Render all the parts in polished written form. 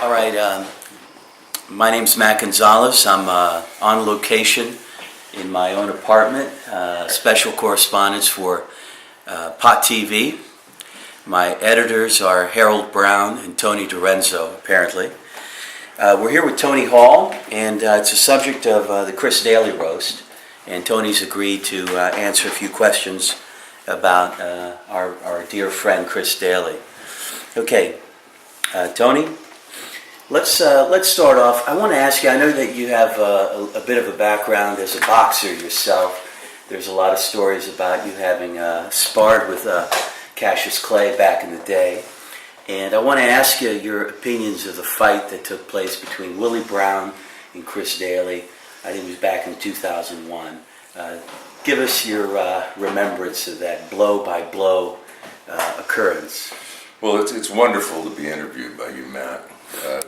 All right, my name's Matt Gonzales. I'm on location in my own apartment, special correspondence for Pot TV. My editors are Harold Brown and Tony Dorenzo, apparently. We're here with Tony Hall, and it's a subject of the Chris Daly roast, and Tony's agreed to answer a few questions about our dear friend Chris Daly. Okay, Tony, let's start off. I want to ask you, I know that you have a bit of a background as a boxer yourself. There's a lot of stories about you having sparred with Cassius Clay back in the day. And I want to ask you your opinions of the fight that took place between Willie Brown and Chris Daly. I think it was back in 2001. Give us your remembrance of that blow-by-blow occurrence. Well, it's wonderful to be interviewed by you, Matt.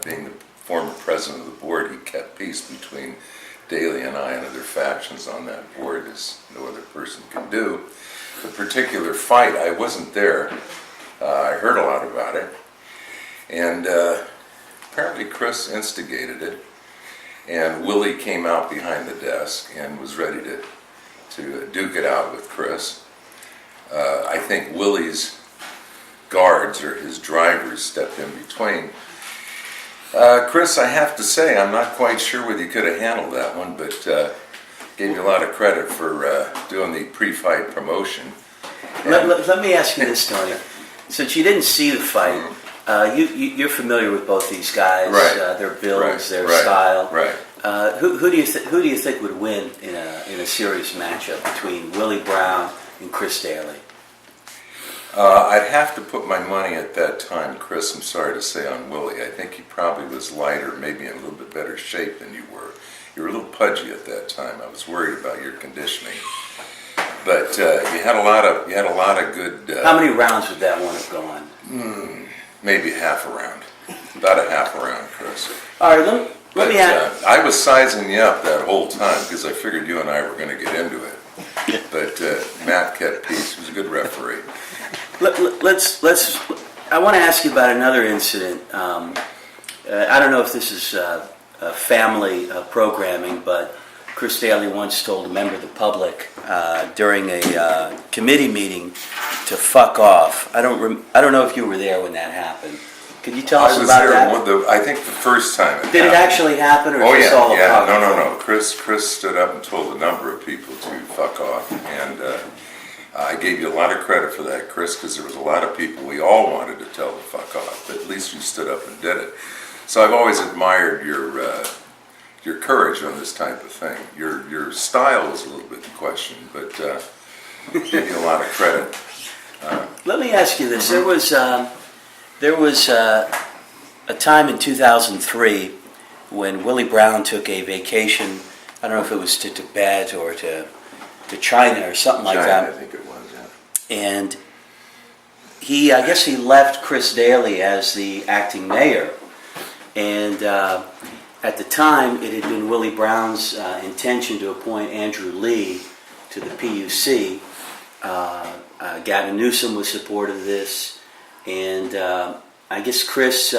Being the former president of the board, he kept peace between Daly and I and other factions on that board, as no other person can do. The particular fight, I wasn't there. I heard a lot about it. And apparently Chris instigated it. And Willie came out behind the desk and was ready to duke it out with Chris. I think Willie's guards, or his drivers, stepped in between. Chris, I have to say, I'm not quite sure whether you could have handled that one, but gave you a lot of credit for doing the pre-fight promotion. Let me ask you this, Tony. Since you didn't see the fight, you're familiar with both these guys, right. Their builds, their right. style. Right. Who do you think would win in a serious matchup between Willie Brown and Chris Daly? I'd have to put my money at that time, Chris, I'm sorry to say, on Willie. I think he probably was lighter, maybe in a little bit better shape than you were. You were a little pudgy at that time. I was worried about your conditioning. But you had a lot of good. How many rounds would that one have gone? Maybe half a round. About a half a round, Chris. All right, let me ask. I was sizing you up that whole time because I figured you and I were going to get into it. But Matt kept peace. He was a good referee. I want to ask you about another incident. I don't know if this is family programming, but Chris Daly once told a member of the public during a committee meeting to fuck off. I don't know if you were there when that happened. Could you tell us about that? I think the first time it Did happened. it actually happen, or Oh is this all a yeah, problem? no. Chris stood up and told a number of people to fuck off, and I gave you a lot of credit for that, Chris, because there was a lot of people we all wanted to tell to fuck off, but at least you stood up and did it. So I've always admired your courage on this type of thing. Your style was a little bit in question, but give you a lot of credit. Let me ask you this. There was a time in 2003 when Willie Brown took a vacation. I don't know if it was to Tibet or to China or something like that. I think it was, yeah. And I guess he left Chris Daly as the acting mayor. And at the time, it had been Willie Brown's intention to appoint Andrew Lee to the PUC. Gavin Newsom was supportive of this. And I guess Chris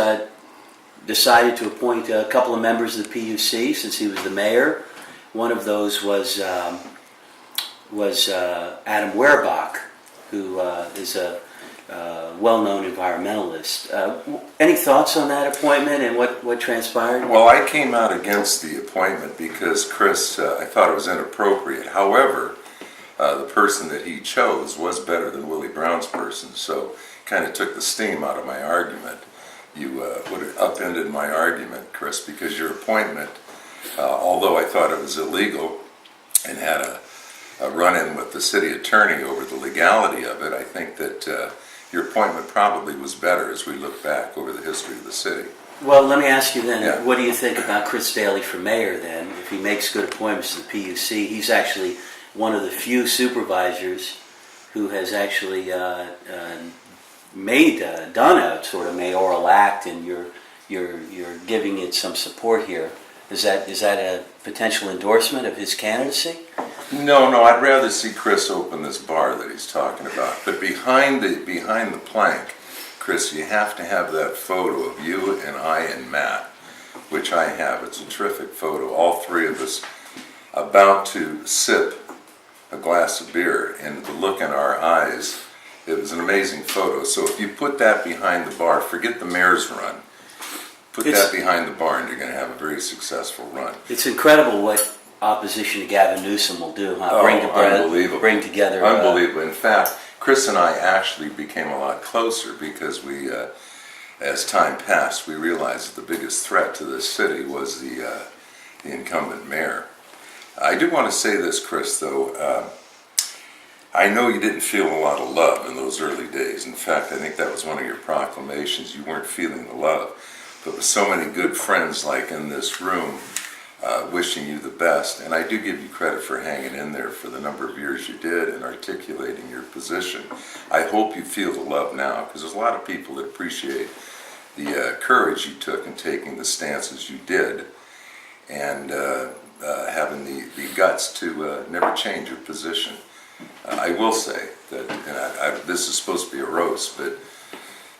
decided to appoint a couple of members of the PUC since he was the mayor. One of those was Adam Werbach, who is a well-known environmentalist. Any thoughts on that appointment and what transpired? Well, I came out against the appointment because Chris, I thought it was inappropriate. However, the person that he chose was better than Willie Brown's person, so kind of took the steam out of my argument. You would have upended my argument, Chris, because your appointment, although I thought it was illegal and had a run-in with the city attorney over the legality of it, I think that your appointment probably was better as we look back over the history of the city. Well, let me ask you then, Yeah. What do you think about Chris Daly for mayor then? If he makes good appointments to the PUC, he's actually one of the few supervisors who has actually done a sort of mayoral act, and you're giving it some support here. Is that a potential endorsement of his candidacy? No, I'd rather see Chris open this bar that he's talking about. But behind the plank, Chris, you have to have that photo of you and I and Matt, which I have. It's a terrific photo. All three of us about to sip a glass of beer, and the look in our eyes, it was an amazing photo. So if you put that behind the bar, forget the mayor's run. Put that behind the bar and you're going to have a very successful run. It's incredible what opposition to Gavin Newsom will do, huh? Unbelievable. Bring together... Unbelievable. In fact, Chris and I actually became a lot closer because we, as time passed, we realized that the biggest threat to this city was the incumbent mayor. I do want to say this, Chris, though. I know you didn't feel a lot of love in those early days. In fact, I think that was one of your proclamations. You weren't feeling the love. But with so many good friends like in this room, wishing you the best, and I do give you credit for hanging in there for the number of years you did and articulating your position. I hope you feel the love now, because there's a lot of people that appreciate the courage you took in taking the stances you did, and having the guts to never change your position. I will say that, and this is supposed to be a roast, but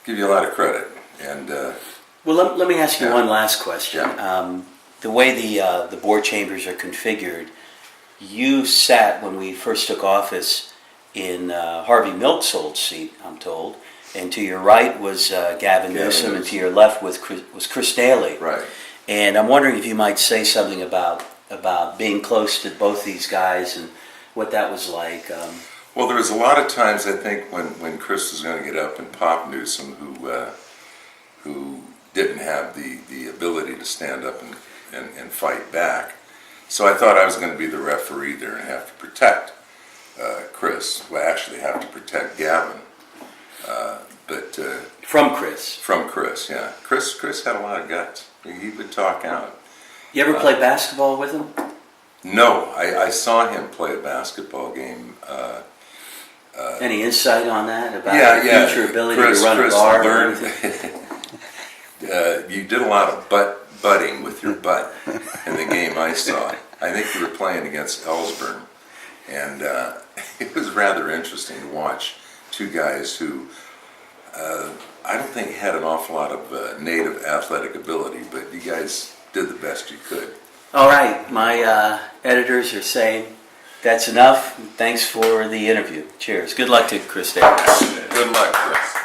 give you a lot of credit. And well, let me ask you one last question. Yeah. The way the board chambers are configured, you sat, when we first took office, in Harvey Miltzold's seat, I'm told, and to your right was Gavin Newsom, and to your left was Chris Daly. Right. And I'm wondering if you might say something about being close to both these guys and what that was like. Well, there was a lot of times, I think, when Chris was going to get up and pop Newsom, who didn't have the ability to stand up and fight back. So I thought I was going to be the referee there and have to protect Chris. Well, actually have to protect Gavin. From Chris? From Chris, yeah. Chris had a lot of guts. He would talk out. You ever play basketball with him? No, I saw him play a basketball game. Any insight on that, about your future ability to run a bar? You did a lot of butting with your butt in the game I saw. I think you were playing against Ellsburn, and it was rather interesting to watch two guys who I don't think had an awful lot of native athletic ability, but you guys did the best you could. All right, my editors are saying that's enough. Thanks for the interview. Cheers. Good luck to Chris Daly. Good luck, Chris.